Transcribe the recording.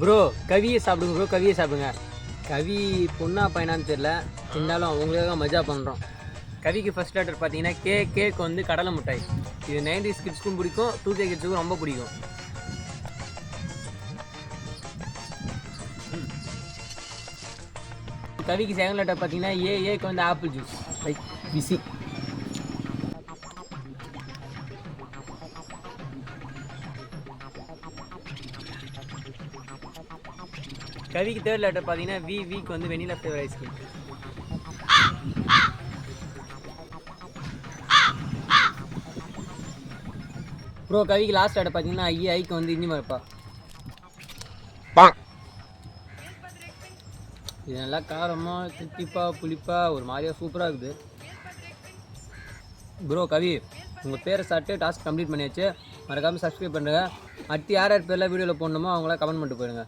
Bro கவியை சாப்பிடுங்க bro, கவியை சாப்பிடுங்க. கவி பொண்ணா பையனான்னு தெரில, இருந்தாலும் உங்களுக்காக மஜா பண்ணுறோம். கவிக்கு ஃபர்ஸ்ட் லெட்டர் பார்த்தீங்கன்னா கேக்கு வந்து கடலை மிட்டாய். இது 90s கிட்ஸ்க்கும் பிடிக்கும், 2K கிட்ஸுக்கும் ரொம்ப பிடிக்கும். கவிக்கு செகண்ட் லெட்டர் பார்த்தீங்கன்னா ஏக்கு வந்து ஆப்பிள் ஜூஸ் லைக் பிசி. கவிக்கு தேர்ட் லெட்டர் பார்த்தீங்கன்னா வீக்கு வந்து வெனிலா ஃப்ளேவர் ஐஸ்கிரீம். ப்ரோ கவிக்கு லாஸ்ட் லெட்டர் பார்த்தீங்கன்னா ஐக்கு வந்து இஞ்சி மரப்பா. இது நல்லா காரமாக தித்திப்பாக புளிப்பாக ஒரு மாதிரியாக சூப்பராக இருக்குது. ப்ரோ கவி உங்கள் பேரை சாப்பிட்டு டாஸ்க் கம்ப்ளீட் பண்ணியாச்சு. மறக்காமல் சப்ஸ்கிரைப் பண்ணுங்கள். அடுத்து யார் யார் பேரில் வீடியோவில் போடணுமோ அவங்களாம் கமெண்ட் பண்ணிட்டு போயிடுங்க.